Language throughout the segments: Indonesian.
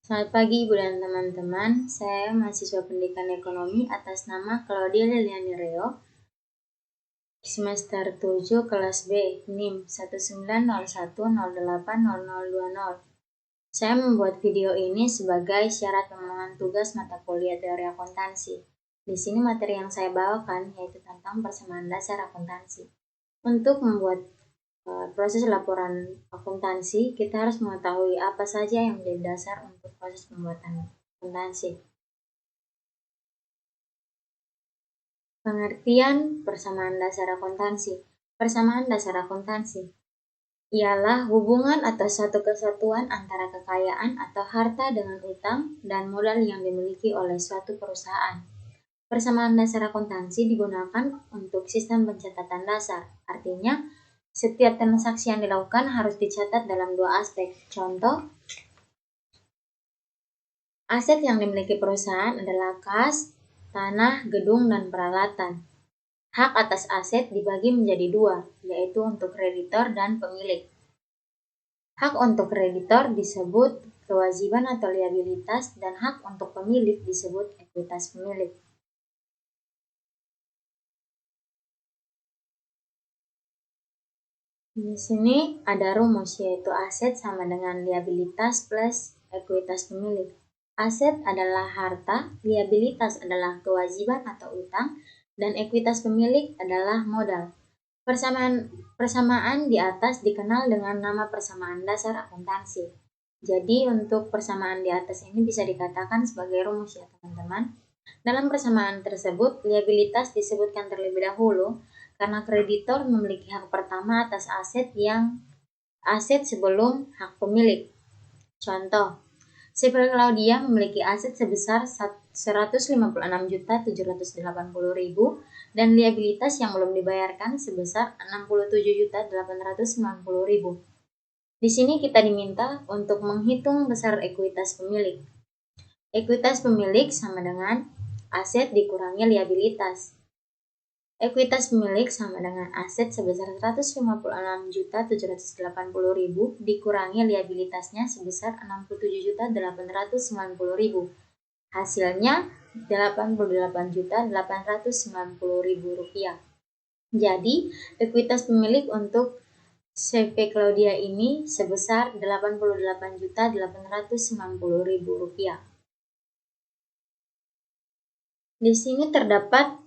Selamat pagi Ibu dan teman-teman, saya mahasiswa pendidikan ekonomi atas nama Claudia Liliani Reo, semester 7 kelas B, NIM 19010800020. Saya membuat video ini sebagai syarat pemenuhan tugas mata kuliah teori akuntansi. Di sini materi yang saya bawakan yaitu tentang persamaan dasar akuntansi. Untuk membuat proses laporan akuntansi, kita harus mengetahui apa saja yang menjadi dasar untuk proses pembuatan akuntansi. Pengertian persamaan dasar akuntansi. Persamaan dasar akuntansi ialah hubungan atau satu kesatuan antara kekayaan atau harta dengan utang dan modal yang dimiliki oleh suatu perusahaan. Persamaan dasar akuntansi digunakan untuk sistem pencatatan dasar. Artinya, setiap transaksi yang dilakukan harus dicatat dalam dua aspek. Contoh, aset yang dimiliki perusahaan adalah kas, tanah, gedung, dan peralatan. Hak atas aset dibagi menjadi dua, yaitu untuk kreditor dan pemilik. Hak untuk kreditor disebut kewajiban atau liabilitas, dan hak untuk pemilik disebut ekuitas pemilik. Di sini ada rumus, yaitu aset sama dengan liabilitas plus ekuitas pemilik. Aset adalah harta, liabilitas adalah kewajiban atau utang, dan ekuitas pemilik adalah modal. Persamaan di atas dikenal dengan nama persamaan dasar akuntansi. Jadi untuk persamaan di atas ini bisa dikatakan sebagai rumus ya teman-teman. Dalam persamaan tersebut, liabilitas disebutkan terlebih dahulu karena kreditor memiliki hak pertama atas aset sebelum hak pemilik. Contoh, Sifil Claudia memiliki aset sebesar 156.780.000 dan liabilitas yang belum dibayarkan sebesar 67.890.000. Di sini kita diminta untuk menghitung besar ekuitas pemilik. Ekuitas pemilik sama dengan aset dikurangi liabilitas. Ekuitas pemilik sama dengan aset sebesar 156.780.000 dikurangi liabilitasnya sebesar 67.890.000. Hasilnya 88.890.000 rupiah. Jadi, ekuitas pemilik untuk CV Claudia ini sebesar 88.890.000 rupiah. Di sini terdapat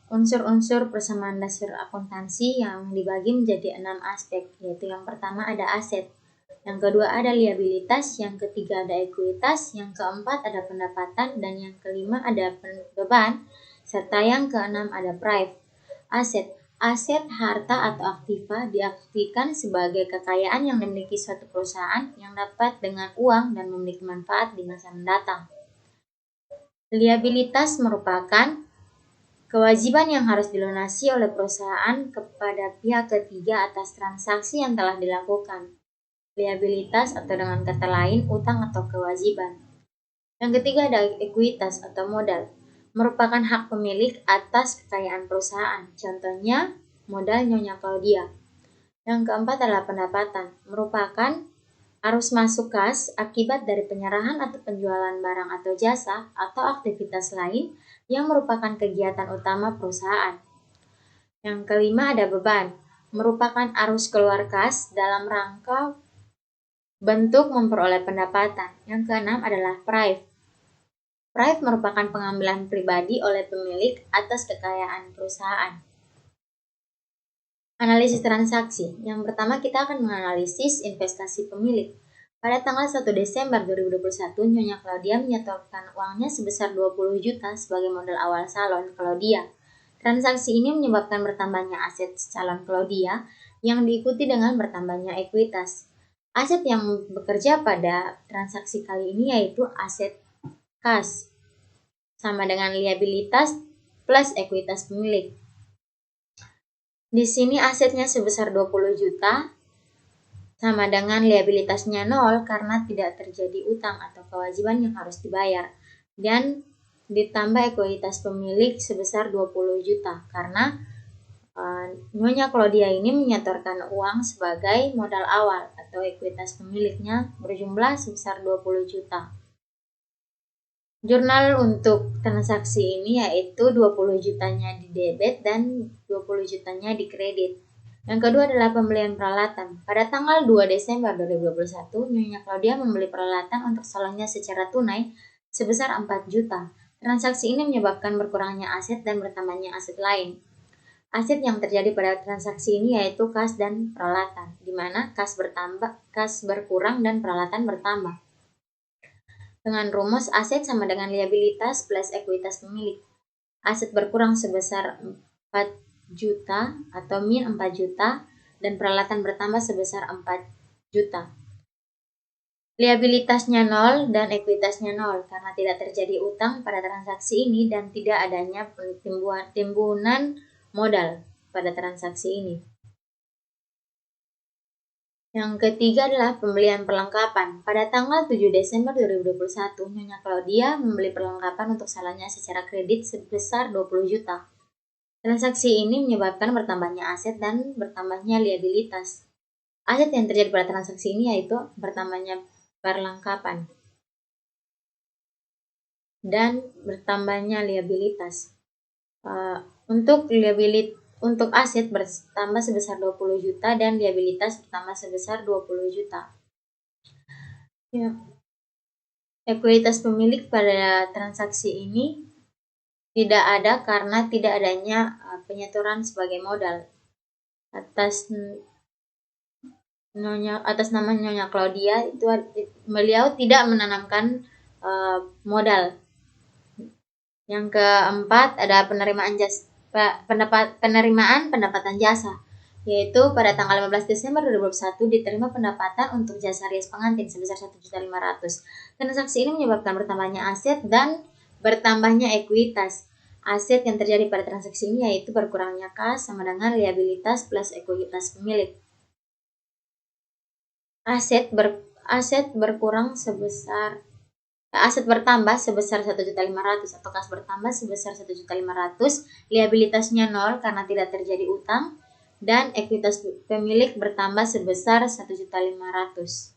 unsur-unsur persamaan dasar akuntansi yang dibagi menjadi 6 aspek, yaitu yang pertama ada aset, yang kedua ada liabilitas, yang ketiga ada ekuitas, yang keempat ada pendapatan, dan yang kelima ada beban, serta yang keenam ada prive. Aset harta atau aktiva diartikan sebagai kekayaan yang dimiliki suatu perusahaan yang dapat dengan uang dan memiliki manfaat di masa mendatang. Liabilitas merupakan kewajiban yang harus dilunasi oleh perusahaan kepada pihak ketiga atas transaksi yang telah dilakukan. Liabilitas atau dengan kata lain utang atau kewajiban. Yang ketiga ada ekuitas atau modal, merupakan hak pemilik atas kekayaan perusahaan. Contohnya modal Nyonya Claudia. Yang keempat adalah pendapatan, merupakan arus masuk kas akibat dari penyerahan atau penjualan barang atau jasa atau aktivitas lain yang merupakan kegiatan utama perusahaan. Yang kelima ada beban, merupakan arus keluar kas dalam rangka bentuk memperoleh pendapatan. Yang keenam adalah prive. Prive merupakan pengambilan pribadi oleh pemilik atas kekayaan perusahaan. Analisis transaksi. Yang pertama kita akan menganalisis investasi pemilik. Pada tanggal 1 Desember 2021, Nyonya Claudia menyetorkan uangnya sebesar 20 juta sebagai modal awal salon Claudia. Transaksi ini menyebabkan bertambahnya aset salon Claudia yang diikuti dengan bertambahnya ekuitas. Aset yang bekerja pada transaksi kali ini yaitu aset kas, sama dengan liabilitas plus ekuitas pemilik. Di sini asetnya sebesar 20 juta, sama dengan liabilitasnya 0 karena tidak terjadi utang atau kewajiban yang harus dibayar. Dan ditambah ekuitas pemilik sebesar 20 juta karena Nyonya Claudia ini menyetorkan uang sebagai modal awal atau ekuitas pemiliknya berjumlah sebesar 20 juta. Jurnal untuk transaksi ini yaitu 20 jutanya di debit dan 20 jutanya di kredit. Yang kedua adalah pembelian peralatan. Pada tanggal 2 Desember 2021, Nyonya Claudia membeli peralatan untuk salonnya secara tunai sebesar 4 juta. Transaksi ini menyebabkan berkurangnya aset dan bertambahnya aset lain. Aset yang terjadi pada transaksi ini yaitu kas dan peralatan, di mana kas berkurang dan peralatan bertambah. Dengan rumus aset sama dengan liabilitas plus ekuitas pemilik. Aset berkurang sebesar 4 juta atau min 4 juta dan peralatan bertambah sebesar 4 juta. Liabilitasnya 0 dan ekuitasnya 0 karena tidak terjadi utang pada transaksi ini dan tidak adanya timbunan modal pada transaksi ini. Yang ketiga adalah pembelian perlengkapan. Pada tanggal 7 Desember 2021, Nyonya Claudia membeli perlengkapan untuk salonnya secara kredit sebesar 20 juta. Transaksi ini menyebabkan bertambahnya aset dan bertambahnya liabilitas. Aset yang terjadi pada transaksi ini yaitu bertambahnya perlengkapan dan bertambahnya liabilitas. Untuk aset bertambah sebesar 20 juta dan liabilitas bertambah sebesar 20 juta. Ya. Ekuitas pemilik pada transaksi ini tidak ada karena tidak adanya penyetoran sebagai modal. Atas nama Nyonya Claudia itu beliau tidak menanamkan modal. Yang keempat ada penerimaan pendapatan jasa, yaitu pada tanggal 15 Desember 2021 diterima pendapatan untuk jasa rias pengantin sebesar 1.500.000. Transaksi ini menyebabkan bertambahnya aset dan bertambahnya ekuitas. Aset yang terjadi pada transaksi ini yaitu berkurangnya kas sama dengan liabilitas plus ekuitas pemilik. Aset bertambah sebesar 1.500.000 atau kas bertambah sebesar 1.500.000, liabilitasnya 0 karena tidak terjadi utang, dan ekuitas pemilik bertambah sebesar 1.500.000.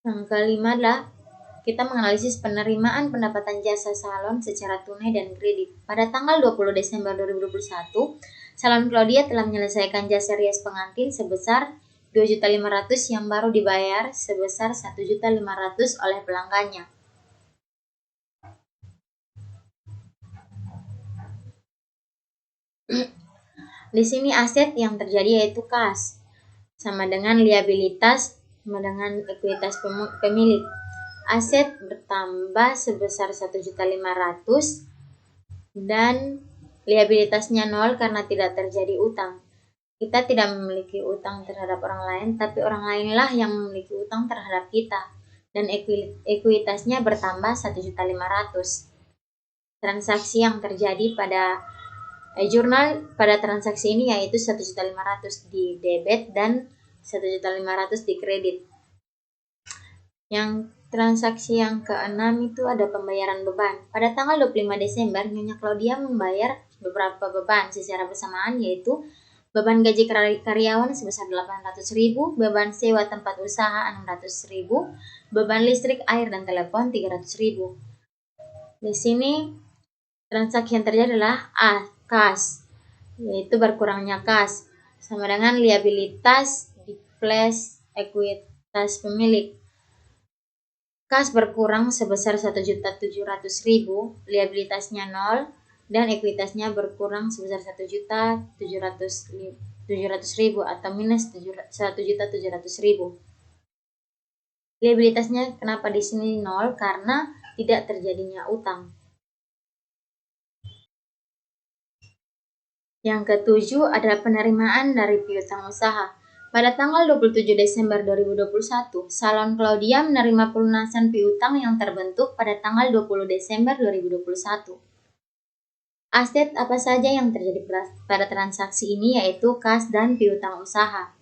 Yang kelima adalah kita menganalisis penerimaan pendapatan jasa salon secara tunai dan kredit. Pada tanggal 20 Desember 2021, salon Claudia telah menyelesaikan jasa rias pengantin sebesar 2.500.000 yang baru dibayar sebesar 1.500.000 oleh pelanggannya. Di sini aset yang terjadi yaitu kas sama dengan liabilitas sama dengan ekuitas pemilik. Aset bertambah sebesar 1.500.000 dan liabilitasnya 0 karena tidak terjadi utang. Kita tidak memiliki utang terhadap orang lain, tapi orang lainlah yang memiliki utang terhadap kita. Dan ekuitasnya bertambah 1.500.000. Transaksi yang terjadi pada jurnal pada transaksi ini yaitu 1.500.000 di debit dan 1.500.000 di kredit. Yang transaksi yang keenam itu ada pembayaran beban. Pada tanggal 25 Desember, Nyonya Claudia membayar beberapa beban secara bersamaan, yaitu beban gaji karyawan sebesar 800.000, beban sewa tempat usaha 600.000, beban listrik, air, dan telepon 300.000. Di sini transaksi yang terjadi adalah kas, yaitu berkurangnya kas sama dengan liabilitas plus ekuitas pemilik. Kas berkurang sebesar 1.700.000, liabilitasnya 0, dan ekuitasnya berkurang sebesar 1.700.000 atau minus 1.700.000. Liabilitasnya kenapa di sini 0? Karena tidak terjadinya utang. Yang ketujuh adalah penerimaan dari piutang usaha. Pada tanggal 27 Desember 2021, salon Claudia menerima pelunasan piutang yang terbentuk pada tanggal 20 Desember 2021. Aset apa saja yang terjadi pada transaksi ini yaitu kas dan piutang usaha.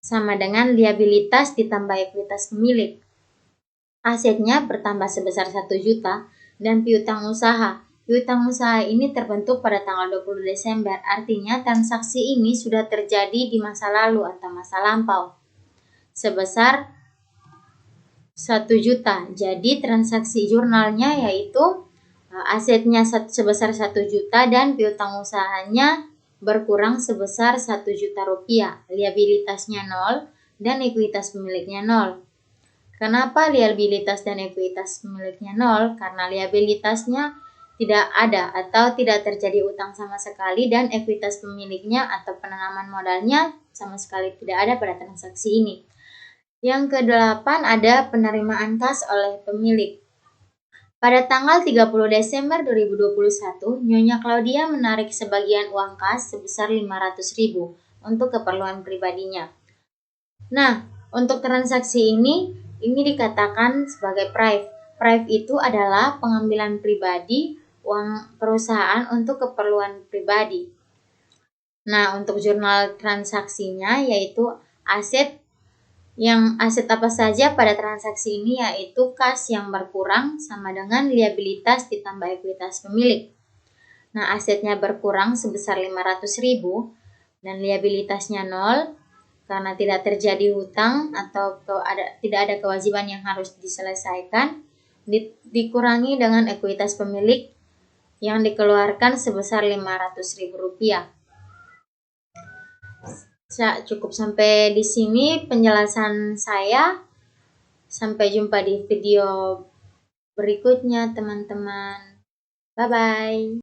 Sama dengan liabilitas ditambah ekuitas pemilik. Asetnya bertambah sebesar 1 juta dan piutang usaha Piutang usaha ini terbentuk pada tanggal 20 Desember, artinya transaksi ini sudah terjadi di masa lalu atau masa lampau, sebesar 1 juta. Jadi transaksi jurnalnya yaitu asetnya sebesar 1 juta dan piutang usahanya berkurang sebesar 1 juta rupiah. Liabilitasnya 0 dan ekuitas pemiliknya 0. Kenapa liabilitas dan ekuitas pemiliknya 0? Karena liabilitasnya tidak ada atau tidak terjadi utang sama sekali dan ekuitas pemiliknya atau penanaman modalnya sama sekali tidak ada pada transaksi ini. Yang ke-8 ada penerimaan kas oleh pemilik. Pada tanggal 30 Desember 2021, Nyonya Claudia menarik sebagian uang kas sebesar 500.000 untuk keperluan pribadinya. Nah, untuk transaksi ini dikatakan sebagai PRIV. PRIV itu adalah pengambilan pribadi uang perusahaan untuk keperluan pribadi. Nah, untuk jurnal transaksinya yaitu aset apa saja pada transaksi ini, yaitu kas yang berkurang sama dengan liabilitas ditambah ekuitas pemilik. Nah, asetnya berkurang sebesar 500.000 dan liabilitasnya 0 karena tidak terjadi hutang atau tidak ada kewajiban yang harus diselesaikan, dikurangi dengan ekuitas pemilik yang dikeluarkan sebesar 500.000 rupiah. Cukup sampai di sini penjelasan saya. Sampai jumpa di video berikutnya, teman-teman. Bye-bye.